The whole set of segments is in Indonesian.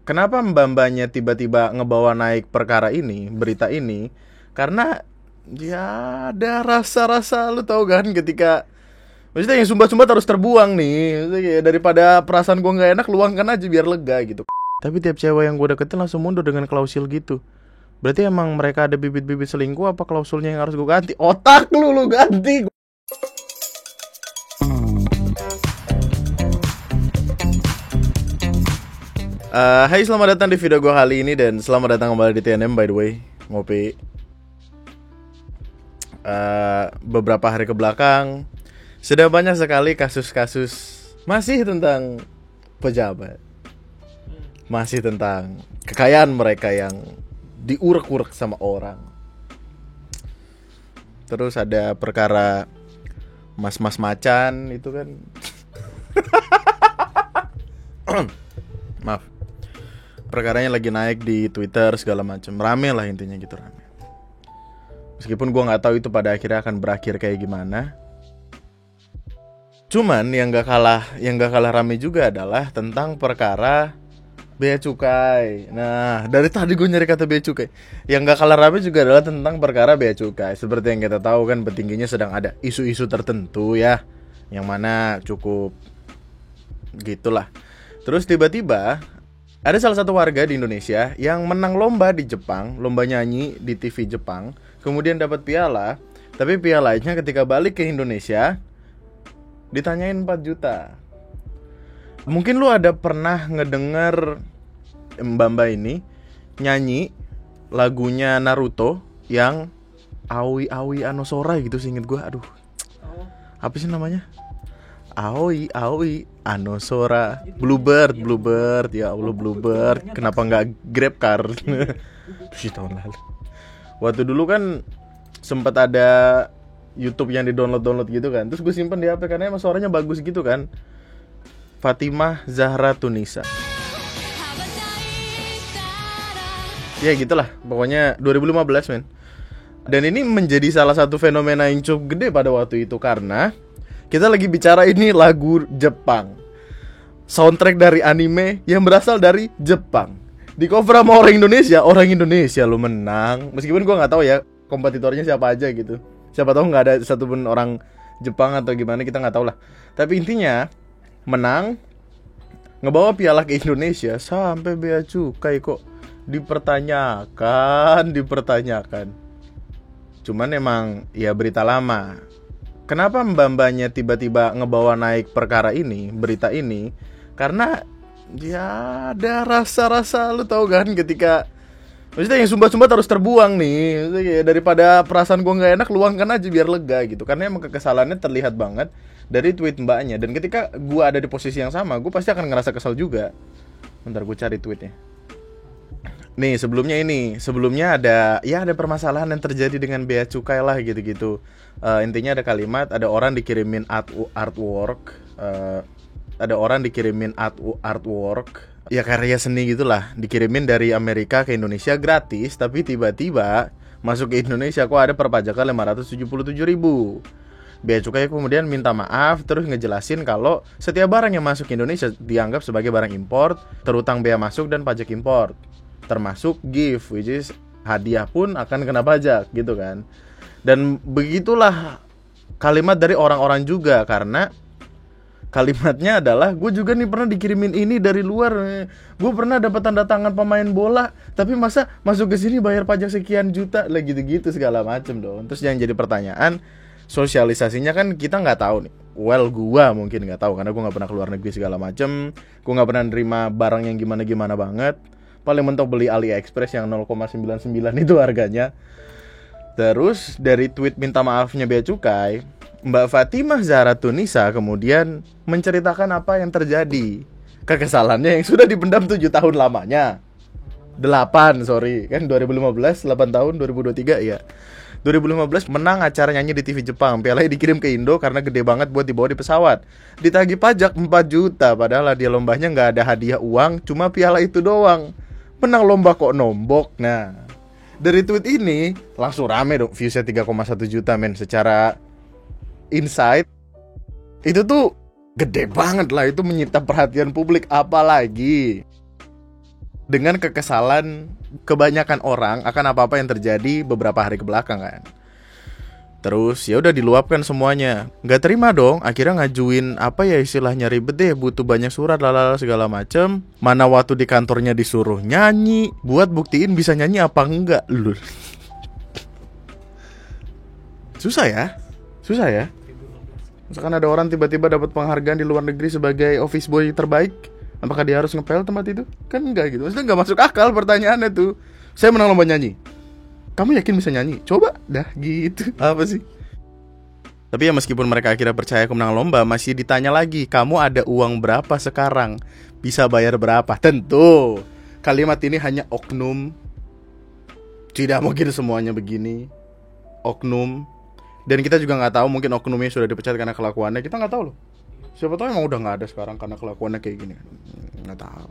Kenapa mbak-mbaknya tiba-tiba ngebawa naik perkara ini, berita ini? Karena ya ada rasa-rasa, lu tahu kan, ketika maksudnya yang sumbat-sumbat harus terbuang nih. Maksudnya kayak daripada perasaan gue nggak enak, luangkan aja biar lega gitu. Tapi tiap cewek yang gue deketin langsung mundur dengan klausul gitu. Berarti emang mereka ada bibit-bibit selingkuh, apa klausulnya yang harus gue ganti? Otak lu ganti. Hai, selamat datang di video gue kali ini. Dan selamat datang kembali di TNM, by the way. Ngopi. Beberapa hari ke belakang sudah banyak sekali kasus-kasus masih tentang pejabat, masih tentang kekayaan mereka yang diurek-urek sama orang. Terus ada perkara mas-mas macan itu kan. Maaf, perkaranya lagi naik di Twitter segala macam, rame lah intinya gitu, rame. Meskipun gue nggak tahu itu pada akhirnya akan berakhir kayak gimana. Cuman yang nggak kalah rame juga adalah tentang perkara bea cukai. Nah, dari tadi gue nyari kata bea cukai. Yang nggak kalah rame juga adalah tentang perkara bea cukai. Seperti yang kita tahu kan, petingginya sedang ada isu-isu tertentu ya, yang mana cukup gitulah. Terus tiba-tiba ada salah satu warga di Indonesia yang menang lomba di Jepang, lomba nyanyi di TV Jepang, kemudian dapat piala. Tapi pialanya ketika balik ke Indonesia ditanyain 4 juta. Mungkin lu ada pernah ngedenger mbak-mbak ini nyanyi lagunya Naruto yang Aoi Aoi Anosora gitu, seinget gue. Aduh, apa sih namanya? Aoi Aoi Anosora, Bluebird. Ya Allah, Bluebird. Kenapa nggak Grab Car? 7 tahun lalu. Waktu dulu kan sempat ada YouTube yang di-download gitu kan. Terus gue simpen di HP karena emang suaranya bagus gitu kan. Fatimah Zahra Tunisa. Ya gitulah, pokoknya 2015 men. Dan ini menjadi salah satu fenomena yang cukup gede pada waktu itu, karena kita lagi bicara ini lagu Jepang, soundtrack dari anime yang berasal dari Jepang, di cover sama orang Indonesia lo menang. Meskipun gue nggak tahu ya kompetitornya siapa aja gitu, siapa tahu nggak ada satupun orang Jepang atau gimana, kita nggak tahu lah. Tapi intinya menang, ngebawa piala ke Indonesia, sampai bea cukai kok dipertanyakan. Cuman emang ya berita lama. Kenapa mbak-mbaknya tiba-tiba ngebawa naik perkara ini, berita ini? Karena ya ada rasa-rasa, lu tahu kan, ketika maksudnya yang sumbat-sumbat harus terbuang nih. Maksudnya daripada perasaan gue nggak enak, luangkan aja biar lega gitu. Karena emang kekesalannya terlihat banget dari tweet mbaknya. Dan ketika gue ada di posisi yang sama, gue pasti akan ngerasa kesal juga. Bentar, gue cari tweetnya. Nih, sebelumnya ada permasalahan yang terjadi dengan bea cukai lah gitu-gitu. Intinya ada kalimat, ada orang dikirimin artwork, ya karya seni gitulah, dikirimin dari Amerika ke Indonesia gratis, tapi tiba-tiba masuk ke Indonesia kok ada perpajakan 577.000. Bea cukai kemudian minta maaf, terus ngejelasin kalau setiap barang yang masuk ke Indonesia dianggap sebagai barang import, terutang bea masuk dan pajak import, termasuk gift, which is hadiah pun akan kena pajak gitu kan. Dan begitulah kalimat dari orang-orang juga, karena kalimatnya adalah, gue juga nih pernah dikirimin ini dari luar, gue pernah dapat tanda tangan pemain bola, tapi masa masuk ke sini bayar pajak sekian juta lah, gitu-gitu segala macem dong. Terus yang jadi pertanyaan, sosialisasinya kan kita nggak tahu nih. Well, gue mungkin nggak tahu karena gue nggak pernah keluar negeri segala macem, gue nggak pernah nerima barang yang gimana banget. Paling mentok beli AliExpress yang 0,99 itu harganya. Terus dari tweet minta maafnya bea cukai, Mbak Fatimah Zahra Tunisa kemudian menceritakan apa yang terjadi, kekesalannya yang sudah dipendam 7 tahun lamanya. 8 kan 2015, 8 tahun 2023 ya. 2015 menang acara nyanyi di TV Jepang, pialanya dikirim ke Indo karena gede banget buat dibawa di pesawat. Ditagih pajak 4 juta, padahal dia lombanya nggak ada hadiah uang, cuma piala itu doang. Menang lomba kok nombok. Nah, dari tweet ini langsung rame dong, viewsnya 3,1 juta men. Secara insight itu tuh gede banget lah, itu menyita perhatian publik. Apalagi dengan kekesalan kebanyakan orang akan apa-apa yang terjadi beberapa hari ke belakang kan. Terus ya udah diluapkan semuanya. Nggak terima dong, akhirnya ngajuin apa ya istilahnya ribet deh, butuh banyak surat lalala segala macem. Mana waktu di kantornya disuruh nyanyi buat buktiin bisa nyanyi apa enggak. Lur. Susah ya. Misalkan ada orang tiba-tiba dapat penghargaan di luar negeri sebagai office boy terbaik, apakah dia harus ngepel tempat itu? Kan enggak gitu. Maksudnya enggak masuk akal pertanyaannya tuh. Saya menang lomba nyanyi. Kamu yakin bisa nyanyi? Coba dah gitu. Apa sih? Tapi ya meskipun mereka akhirnya percaya aku menang lomba, masih ditanya lagi, kamu ada uang berapa sekarang? Bisa bayar berapa? Tentu kalimat ini hanya oknum. Tidak mungkin semuanya begini. Oknum. Dan kita juga gak tahu, mungkin oknumnya sudah dipecat karena kelakuannya. Kita gak tahu loh. Siapa tahu emang udah gak ada sekarang karena kelakuannya kayak gini. Gak tahu.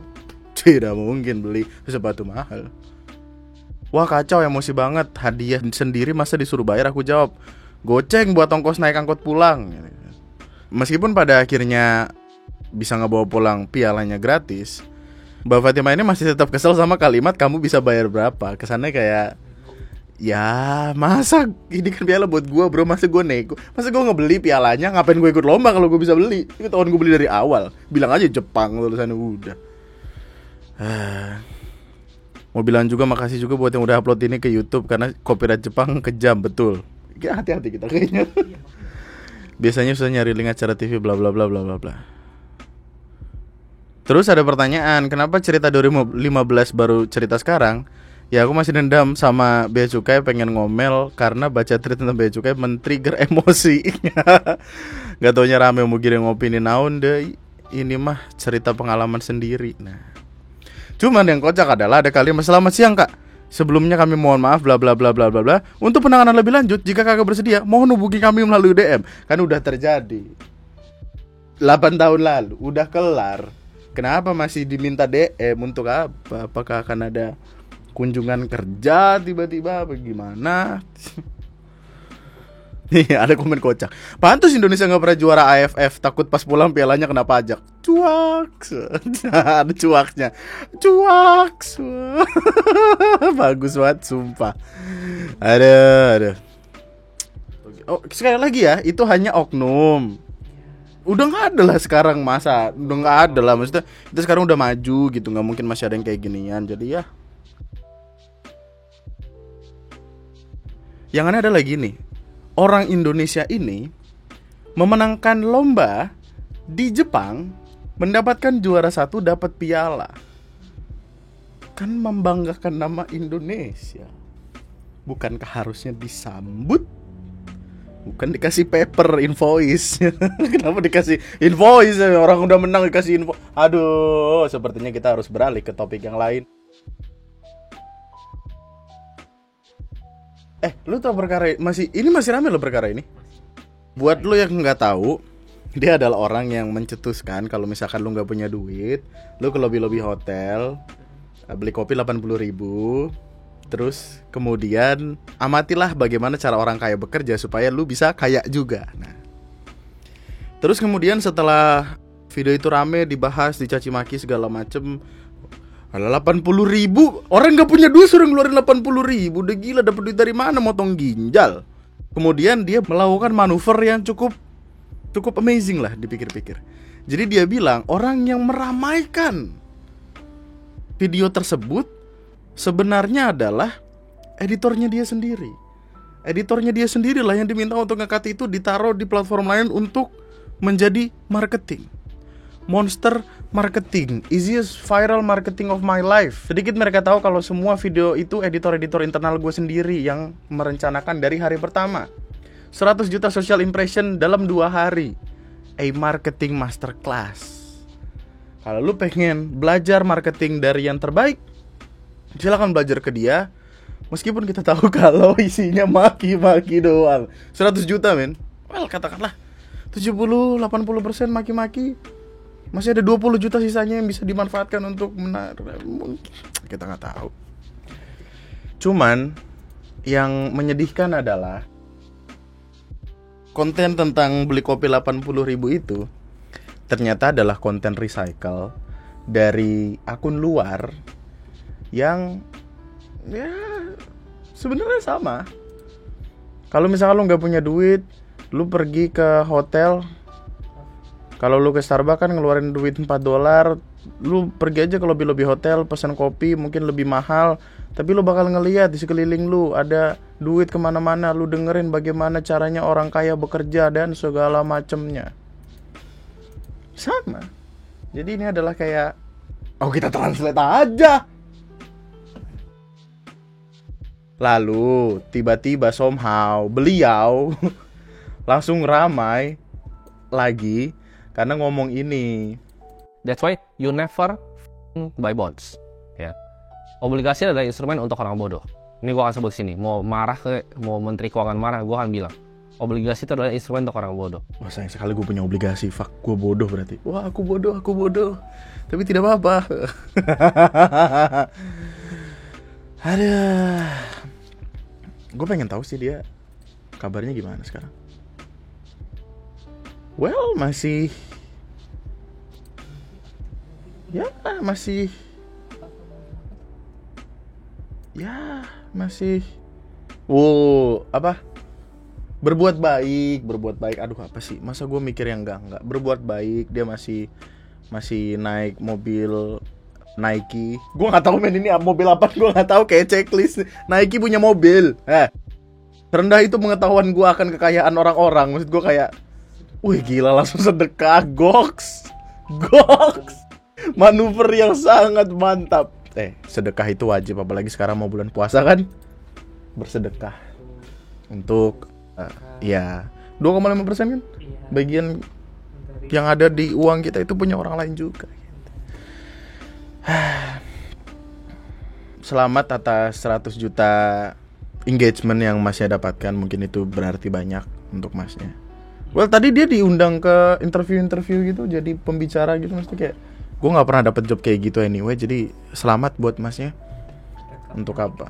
Tidak mungkin beli sepatu mahal. Wah kacau, emosi banget. Hadiah sendiri masa disuruh bayar? Aku jawab, goceng buat ongkos naik angkot pulang. Meskipun pada akhirnya bisa ngebawa pulang pialanya gratis, Mbak Fatimah ini masih tetap kesel sama kalimat kamu bisa bayar berapa. Kesannya kayak, ya masa ini kan piala buat gue bro, masa gue nego, masa gue ngebeli pialanya, ngapain gue ikut lomba kalau gue bisa beli. Itu tahun gue beli dari awal, bilang aja Jepang tulisannya udah. Mau bilang juga makasih juga buat yang udah upload ini ke YouTube, karena copyright Jepang kejam betul. Ya, hati-hati kita kayaknya. Biasanya susah nyari link acara TV bla bla bla bla bla bla. Terus ada pertanyaan, kenapa cerita 2015 baru cerita sekarang? Ya aku masih dendam sama Bea Cukai, pengen ngomel karena baca tweet tentang Bea Cukai men-trigger emosi. Gak taunya rame mau kirim opini naon deh. Ini mah cerita pengalaman sendiri. Nah, cuman yang kocak adalah ada kalimat selamat siang kak, sebelumnya kami mohon maaf bla bla bla bla bla bla. Untuk penanganan lebih lanjut, jika kakak bersedia, mohon hubungi kami melalui DM. Kan udah terjadi 8 tahun lalu, udah kelar. Kenapa masih diminta DM? Untuk apa? Apakah akan ada kunjungan kerja tiba-tiba apa gimana? Nih ada komen kocak, pantas Indonesia gak pernah juara AFF, takut pas pulang pialanya kena pajak. Cuaks. Ada cuaksnya. Cuaks. Bagus banget sumpah. Ada. Oh, sekali lagi ya, itu hanya oknum. Udah gak ada lah sekarang, masa udah gak ada lah. Maksudnya kita sekarang udah maju gitu, gak mungkin masih ada yang kayak ginian. Jadi ya, yang aneh ada lagi nih, orang Indonesia ini memenangkan lomba di Jepang, mendapatkan juara 1, dapat piala. Kan membanggakan nama Indonesia. Bukankah harusnya disambut? Bukan dikasih paper invoice. Kenapa dikasih invoice? Orang udah menang dikasih info. Aduh, sepertinya kita harus beralih ke topik yang lain. Lu tau perkara masih rame lo perkara ini? Buat lu yang nggak tahu, dia adalah orang yang mencetuskan kalau misalkan lu nggak punya duit, lu ke lobby hotel, beli kopi 80.000, terus kemudian amatilah bagaimana cara orang kaya bekerja supaya lu bisa kaya juga. Nah, terus kemudian setelah video itu rame, dibahas, dicaci maki segala macem, 80.000, orang nggak punya duit suruh ngeluarin 80.000, udah gila, dapet duit dari mana, motong ginjal. Kemudian dia melakukan manuver yang cukup amazing lah dipikir-pikir. Jadi dia bilang orang yang meramaikan video tersebut sebenarnya adalah editornya dia sendiri. Editornya dia sendirilah yang diminta untuk ngekat itu, ditaruh di platform lain untuk menjadi marketing. Monster marketing, easiest viral marketing of my life. Sedikit mereka tahu kalau semua video itu editor-editor internal gue sendiri yang merencanakan dari hari pertama. 100 juta social impression dalam 2 hari. A marketing masterclass. Kalau lu pengen belajar marketing dari yang terbaik, silakan belajar ke dia. Meskipun kita tahu kalau isinya maki-maki doang. 100 juta men. Well, katakanlah 70-80% maki-maki. Masih ada 20 juta sisanya yang bisa dimanfaatkan untuk mungkin kita nggak tahu. Cuman yang menyedihkan adalah konten tentang beli kopi 80.000 itu ternyata adalah konten recycle dari akun luar yang ya sebenarnya sama. Kalau misalkan lu nggak punya duit, lu pergi ke hotel. Kalau lu ke Starbucks kan ngeluarin duit $4, lu pergi aja ke lobby-lobby hotel, pesan kopi mungkin lebih mahal, tapi lu bakal ngeliat di sekeliling lu ada duit kemana-mana. Lu dengerin bagaimana caranya orang kaya bekerja dan segala macemnya. Sama. Jadi ini adalah kayak, oh kita translate aja. Lalu tiba-tiba somehow beliau langsung ramai lagi karena ngomong ini. That's why you never buy bonds. Ya. Obligasi adalah instrumen untuk orang bodoh. Ini gue akan sebut sini. Mau marah mau menteri keuangan marah, gue akan bilang obligasi itu adalah instrumen untuk orang bodoh. Wah sayang sekali gue punya obligasi. Fuck, gue bodoh berarti. Wah aku bodoh. Tapi tidak apa-apa. Aduh. Gue pengen tahu sih dia kabarnya gimana sekarang. Well, masih berbuat baik. Aduh apa sih, masa gue mikir yang enggak berbuat baik. Dia masih naik mobil Nike. Gue nggak tahu men ini mobil apa, gue nggak tahu, kayak checklist. Nike punya mobil. Terendah itu pengetahuan gue akan kekayaan orang-orang. Maksud gue kayak, wih gila, langsung sedekah. Goks. Manuver yang sangat mantap. Sedekah itu wajib, apalagi sekarang mau bulan puasa kan. Bersedekah untuk 2,5% kan. Bagian yang ada di uang kita itu punya orang lain juga. Selamat atas 100 juta engagement yang masnya dapatkan. Mungkin itu berarti banyak untuk masnya. Well, tadi dia diundang ke interview gitu, jadi pembicara gitu. Mesti kayak, gue gak pernah dapet job kayak gitu anyway. Jadi selamat buat masnya. Untuk apa?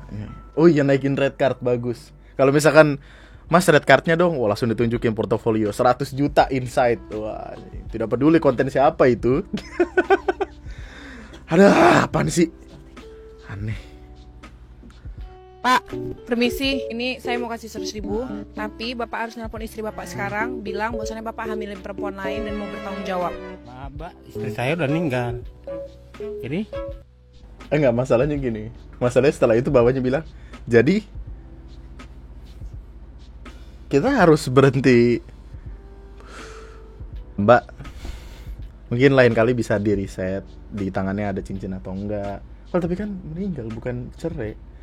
Oh iya, naikin red card, bagus. Kalau misalkan Mas red cardnya dong, wah langsung ditunjukin portofolio 100 juta insight. Wah, tidak peduli konten siapa itu. Ada apaan sih? Aneh. Pak, permisi, ini saya mau kasih 100.000, tapi Bapak harus nelpon istri Bapak sekarang, bilang bahwasannya Bapak hamilin perempuan lain dan mau bertanggung jawab. Maaf, Mbak, istri saya udah meninggal. Jadi? Enggak, masalahnya gini. Masalahnya setelah itu bapaknya bilang, jadi kita harus berhenti. Mbak, mungkin lain kali bisa di riset di tangannya ada cincin atau enggak. Kalau tapi kan meninggal, bukan cerai.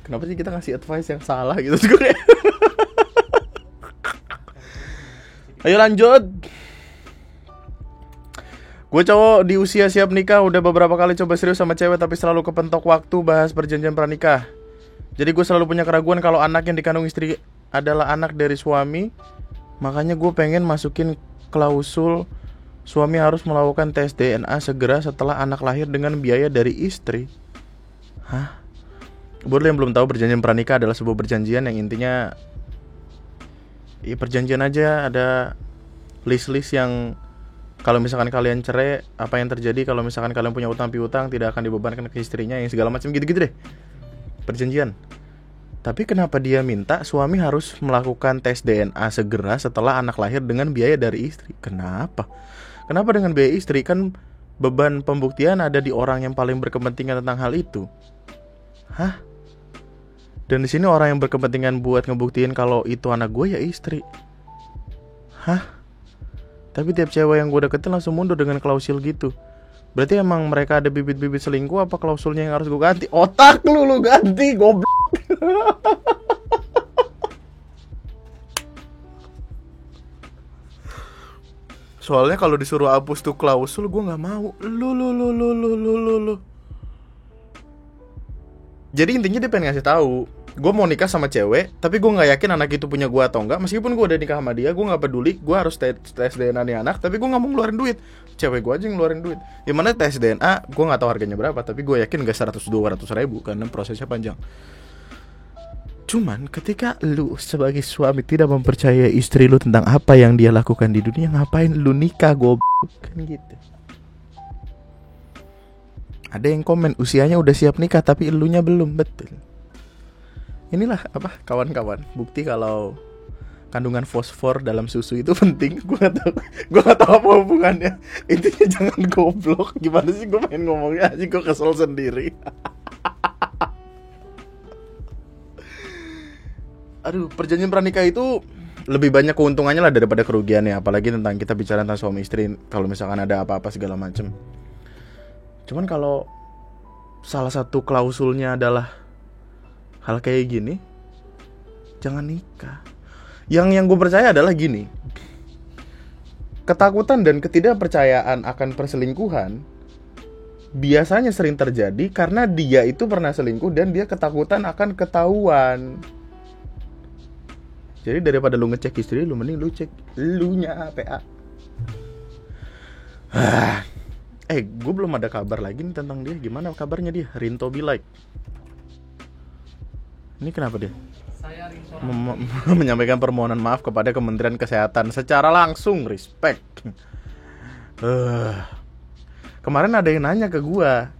Kenapa sih kita ngasih advice yang salah gitu sebenarnya? Ayo lanjut. Gue cowok di usia siap nikah, udah beberapa kali coba serius sama cewek tapi selalu kepentok waktu bahas perjanjian pranikah. Jadi gue selalu punya keraguan kalau anak yang dikandung istri adalah anak dari suami. Makanya gue pengen masukin klausul suami harus melakukan tes DNA segera setelah anak lahir dengan biaya dari istri. Hah? Buat lo yang belum tahu, perjanjian pranikah adalah sebuah perjanjian yang intinya perjanjian aja, ada list-list yang kalau misalkan kalian cerai, apa yang terjadi kalau misalkan kalian punya utang piutang, tidak akan dibebankan ke istrinya, yang segala macam gitu-gitu deh. Perjanjian. Tapi kenapa dia minta suami harus melakukan tes DNA segera setelah anak lahir dengan biaya dari istri? Kenapa? Kenapa dengan biaya istri? Kan beban pembuktian ada di orang yang paling berkepentingan tentang hal itu. Hah? Dan di sini orang yang berkepentingan buat ngebuktiin kalau itu anak gue ya istri. Hah? Tapi tiap cewek yang gue deketin langsung mundur dengan klausul gitu. Berarti emang mereka ada bibit-bibit selingkuh, apa klausulnya yang harus gue ganti? Otak lu ganti, goblok. Soalnya kalau disuruh hapus tuh klausul, gue nggak mau. Lu. Jadi intinya dia pengen ngasih tahu, gue mau nikah sama cewek, tapi gue nggak yakin anak itu punya gue atau enggak. Meskipun gue udah nikah sama dia, gue nggak peduli. Gue harus tes DNA nih anak, tapi gue nggak mau ngeluarin duit. Cewek gue aja yang ngeluarin duit. Yang mana tes DNA, gue nggak tahu harganya berapa, tapi gue yakin gak 100-200 ribu karena prosesnya panjang. Cuman ketika lu sebagai suami tidak mempercayai istri lu tentang apa yang dia lakukan di dunia, ngapain lu nikah, goblok? Kan gitu. Ada yang komen usianya udah siap nikah tapi elunya belum. Betul. Inilah apa kawan-kawan, bukti kalau kandungan fosfor dalam susu itu penting. Gue gak tahu apa hubungannya. Intinya jangan goblok. Gimana sih gue pengen ngomongnya aja, gue kesel sendiri. Aduh, perjanjian pranikah itu lebih banyak keuntungannya lah daripada kerugiannya. Apalagi tentang kita bicara tentang suami istri, kalau misalkan ada apa-apa segala macem. Cuman kalau salah satu klausulnya adalah hal kayak gini, jangan nikah. Yang gue percaya adalah gini, ketakutan dan ketidakpercayaan akan perselingkuhan biasanya sering terjadi karena dia itu pernah selingkuh dan dia ketakutan akan ketahuan. Jadi daripada lu ngecek istri lu, mending lu cek elunya PA. Gue belum ada kabar lagi nih tentang dia. Gimana kabarnya dia? Rinto Bilike. Ini kenapa dia? Saya Menyampaikan permohonan maaf kepada Kementerian Kesehatan secara langsung. Respect. Kemarin ada yang nanya ke gua,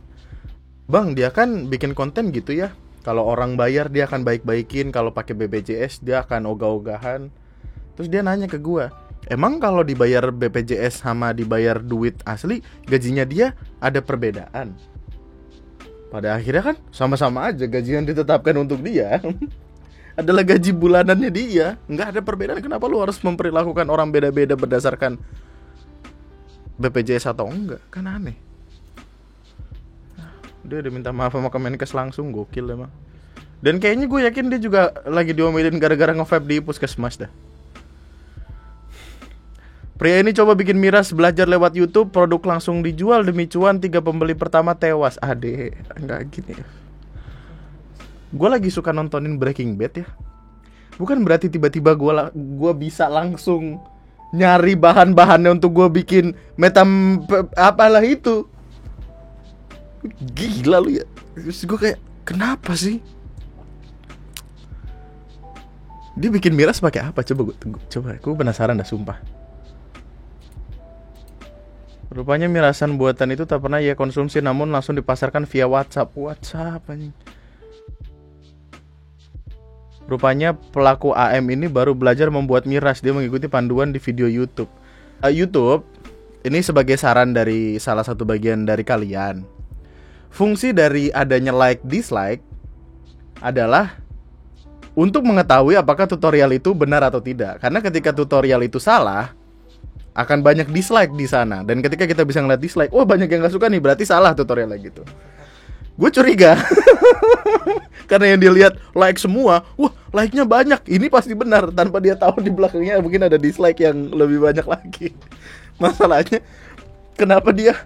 Bang, dia kan bikin konten gitu ya, kalau orang bayar dia akan baik-baikin, kalau pakai BPJS dia akan ogah-ogahan. Terus dia nanya ke gua, emang kalau dibayar BPJS sama dibayar duit asli, gajinya dia ada perbedaan? Pada akhirnya kan sama-sama aja gaji yang ditetapkan untuk dia adalah gaji bulanannya dia. Nggak ada perbedaan. Kenapa lu harus memperlakukan orang beda-beda berdasarkan BPJS atau enggak? Kan aneh. Dia udah minta maaf sama Kemenkes langsung, gokil emang. Dan kayaknya gue yakin dia juga lagi diomelin gara-gara nge-vape di puskesmas dah. Pria ini coba bikin miras belajar lewat YouTube, produk langsung dijual demi cuan, 3 pembeli pertama tewas. Adek, enggak gini ya. Gue lagi suka nontonin Breaking Bad ya. Bukan berarti tiba-tiba gue bisa langsung nyari bahan-bahannya untuk gue bikin apalah itu. Gila lu ya. Terus gue kayak, kenapa sih? Dia bikin miras pakai apa? Coba gue penasaran dah sumpah. Rupanya mirasan buatan itu tak pernah ia konsumsi, namun langsung dipasarkan via WhatsApp anjing. Rupanya pelaku AM ini baru belajar membuat miras. Dia mengikuti panduan di video YouTube. YouTube ini sebagai saran dari salah satu bagian dari kalian. Fungsi dari adanya like dislike adalah untuk mengetahui apakah tutorial itu benar atau tidak. Karena ketika tutorial itu salah, akan banyak dislike di sana. Dan ketika kita bisa ngeliat dislike, wah banyak yang gak suka nih, berarti salah tutorialnya gitu. Gue curiga karena yang dilihat like semua, wah like-nya banyak, ini pasti benar. Tanpa dia tahu di belakangnya mungkin ada dislike yang lebih banyak lagi. Masalahnya kenapa dia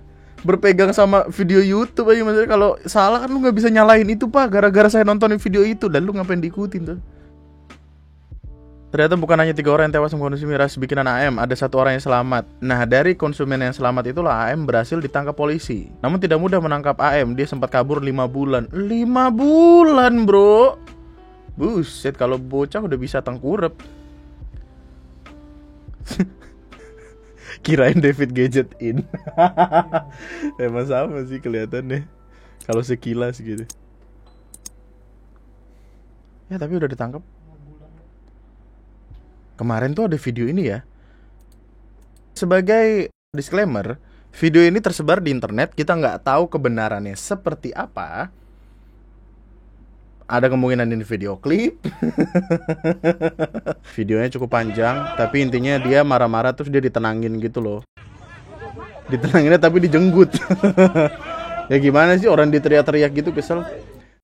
berpegang sama video YouTube aja? Maksudnya kalau salah kan lu gak bisa nyalahin itu, Pak, gara-gara saya nontonin video itu. Dan lu ngapain diikutin tuh? Ternyata bukan hanya 3 orang yang tewas mengkonsumsi miras bikinan AM, ada 1 orang yang selamat. Nah, dari konsumen yang selamat itulah AM berhasil ditangkap polisi. Namun tidak mudah menangkap AM, dia sempat kabur 5 bulan. 5 bulan, bro. Buset, kalau bocah udah bisa tengkurep. Kirain David Gadget in. Emang sama sih kelihatannya, kalau sekilas gitu. Ya, tapi udah ditangkap. Kemarin tuh ada video ini ya. Sebagai disclaimer, video ini tersebar di internet, kita nggak tahu kebenarannya seperti apa. Ada kemungkinan ini video klip. Videonya cukup panjang, tapi intinya dia marah-marah terus dia ditenangin gitu loh. Ditenanginnya tapi dijenggut. Ya gimana sih, orang diteriak-teriak gitu, kesel.